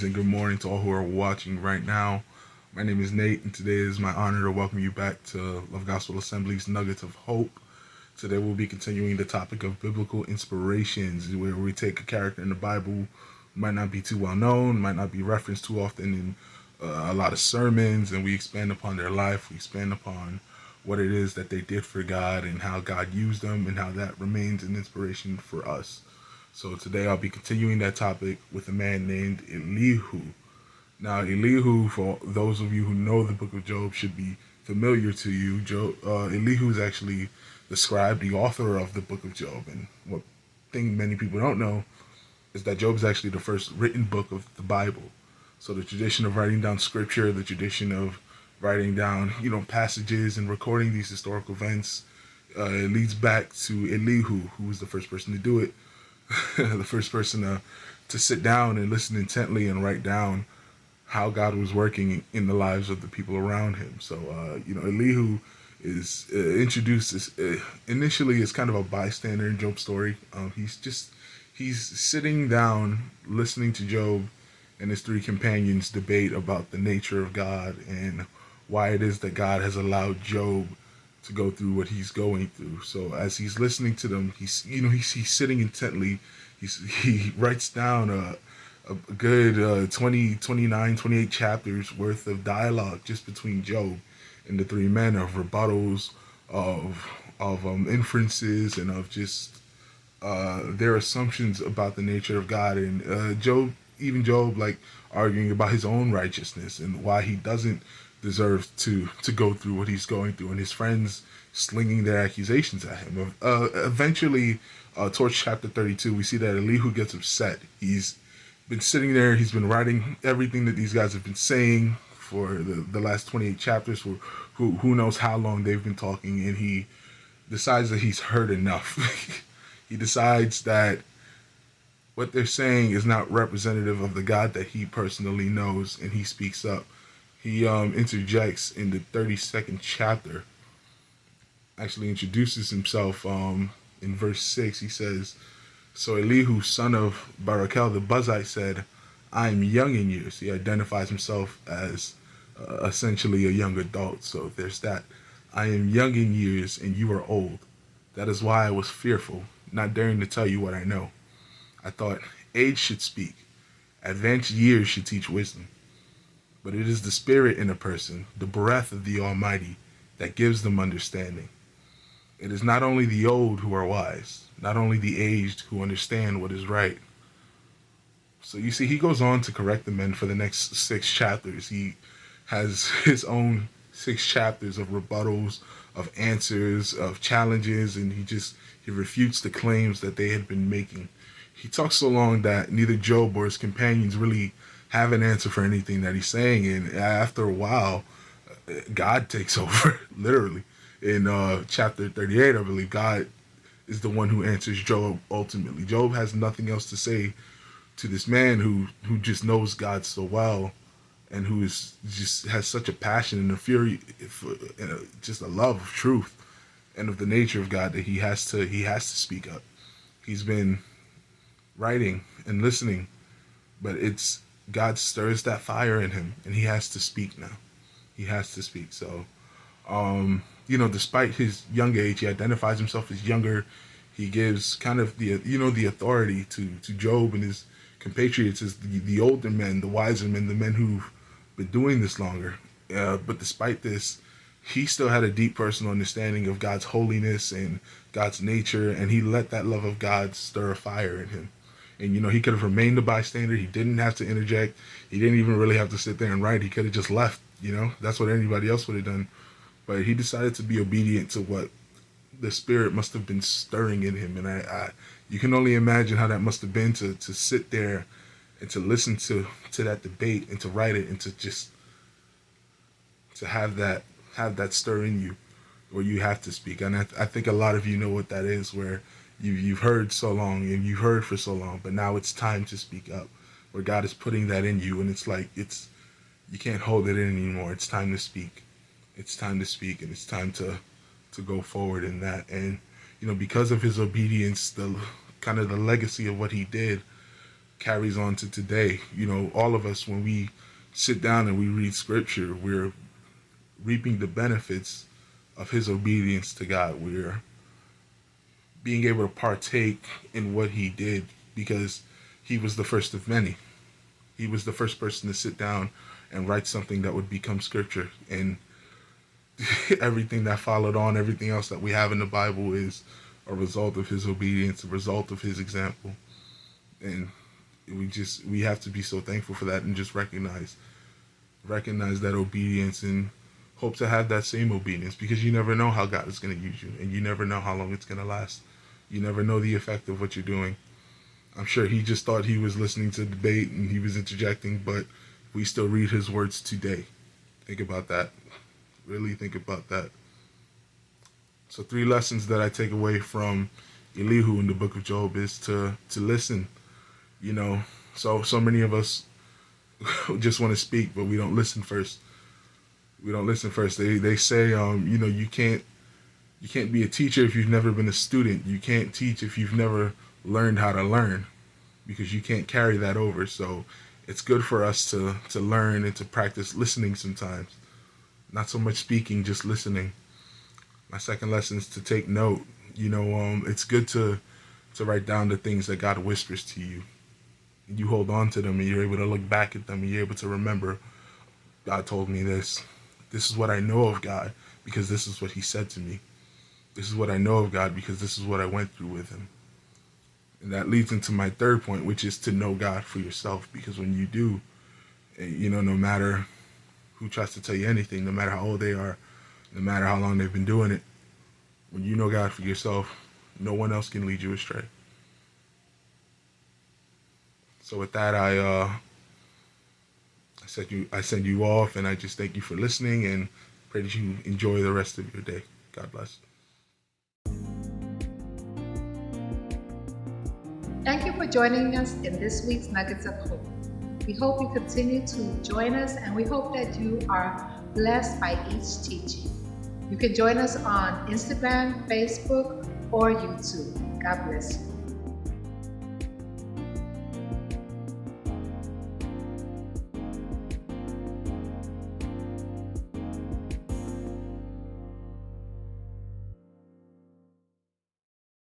evenings, and good morning to all who are watching right now. My name is Nate, and today it is my honor to welcome you back to Love Gospel Assembly's Nuggets of Hope. Today we'll be continuing the topic of biblical inspirations, where we take a character in the Bible who might not be too well known, might not be referenced too often in a lot of sermons, and we expand upon their life. We expand upon what it is that they did for God and how God used them and how that remains an inspiration for us. So today I'll be continuing that topic with a man named Elihu. Now, Elihu, for those of you who know the book of Job, should be familiar to you. Elihu is actually the scribe, the author of the book of Job. And what thing many people don't know is that Job is actually the first written book of the Bible. So the tradition of writing down scripture, the tradition of writing down, passages and recording these historical events, it leads back to Elihu, who was the first person to do it. The first person to sit down and listen intently and write down how God was working in the lives of the people around him. So, Elihu is introduced initially as kind of a bystander in Job's story. He's sitting down listening to Job and his three companions debate about the nature of God and why it is that God has allowed Job to go through what he's going through. So as he's listening to them, he's sitting intently. He writes down a good 20, 29, 28 chapters worth of dialogue just between Job and the three men, of rebuttals, of inferences, and of just their assumptions about the nature of God. And Job, like arguing about his own righteousness and why he doesn't deserve to go through what he's going through, and his friends slinging their accusations at him. Eventually, towards chapter 32, we see that Elihu gets upset. He's been sitting there, he's been writing everything that these guys have been saying for the last 28 chapters, for who knows how long they've been talking, and he decides that he's heard enough. He decides that what they're saying is not representative of the God that he personally knows, and he speaks up. He interjects in the 32nd chapter, actually introduces himself in verse 6. He says, "So Elihu, son of Barakel the Buzite, said, I am young in years." He identifies himself as essentially a young adult. So there's that. "I am young in years and you are old. That is why I was fearful, not daring to tell you what I know. I thought age should speak, advanced years should teach wisdom. But it is the spirit in a person, the breath of the Almighty, that gives them understanding. It is not only the old who are wise, not only the aged who understand what is right." So you see, he goes on to correct the men for the next 6 chapters. He has his own 6 chapters of rebuttals, of answers, of challenges, and he refutes the claims that they had been making. He talks so long that neither Job or his companions really have an answer for anything that he's saying, and after a while, God takes over, literally. In chapter 38, I believe, God is the one who answers Job ultimately. Job has nothing else to say to this man who just knows God so well, and who is just has such a passion and a fury for, and just a love of truth and of the nature of God, that he has to speak up. He's been writing and listening, but it's God stirs that fire in him, and he has to speak now. He has to speak. So, despite his young age, he identifies himself as younger. He gives kind of the authority to Job and his compatriots as the older men, the wiser men, the men who've been doing this longer. But despite this, he still had a deep personal understanding of God's holiness and God's nature, and he let that love of God stir a fire in him. And, he could have remained a bystander. He didn't have to interject. He didn't even really have to sit there and write. He could have just left, That's what anybody else would have done. But he decided to be obedient to what the Spirit must have been stirring in him. And you can only imagine how that must have been to sit there and to listen to that debate and to write it and to have that stir in you, where you have to speak. And I think a lot of you know what that is, where you've heard so long and you've heard for so long, but now it's time to speak up, where God is putting that in you, and it's like you can't hold it in anymore. It's time to speak. It's time to speak, and it's time to go forward in that. And because of his obedience, the kind of the legacy of what he did carries on to today. All of us, when we sit down and we read scripture, we're reaping the benefits of his obedience to God. We're being able to partake in what he did because he was the first of many. He was the first person to sit down and write something that would become scripture. And everything that followed on, everything else that we have in the Bible is a result of his obedience, a result of his example. And we have to be so thankful for that and just recognize that obedience and hope to have that same obedience, because you never know how God is going to use you, and you never know how long it's going to last. You never know the effect of what you're doing. I'm sure he just thought he was listening to the debate and he was interjecting, but we still read his words today. Think about that. Really think about that. So 3 lessons that I take away from Elihu in the book of Job is to listen. So many of us just want to speak, but we don't listen first. They say, you can't be a teacher if you've never been a student. You can't teach if you've never learned how to learn, because you can't carry that over. So it's good for us to learn and to practice listening sometimes. Not so much speaking, just listening. My second lesson is to take note. It's good to write down the things that God whispers to you. And you hold on to them, and you're able to look back at them, and you're able to remember, God told me this. This is what I know of God, because this is what he said to me. This is what I know of God, because this is what I went through with him. And that leads into my third point, which is to know God for yourself. Because when you do, no matter who tries to tell you anything, no matter how old they are, no matter how long they've been doing it, when you know God for yourself, no one else can lead you astray. So with that, I send you off, and I just thank you for listening, and pray that you enjoy the rest of your day. God bless. Thank you for joining us in this week's Nuggets of Hope. We hope you continue to join us, and we hope that you are blessed by each teaching. You can join us on Instagram, Facebook, or YouTube. God bless you.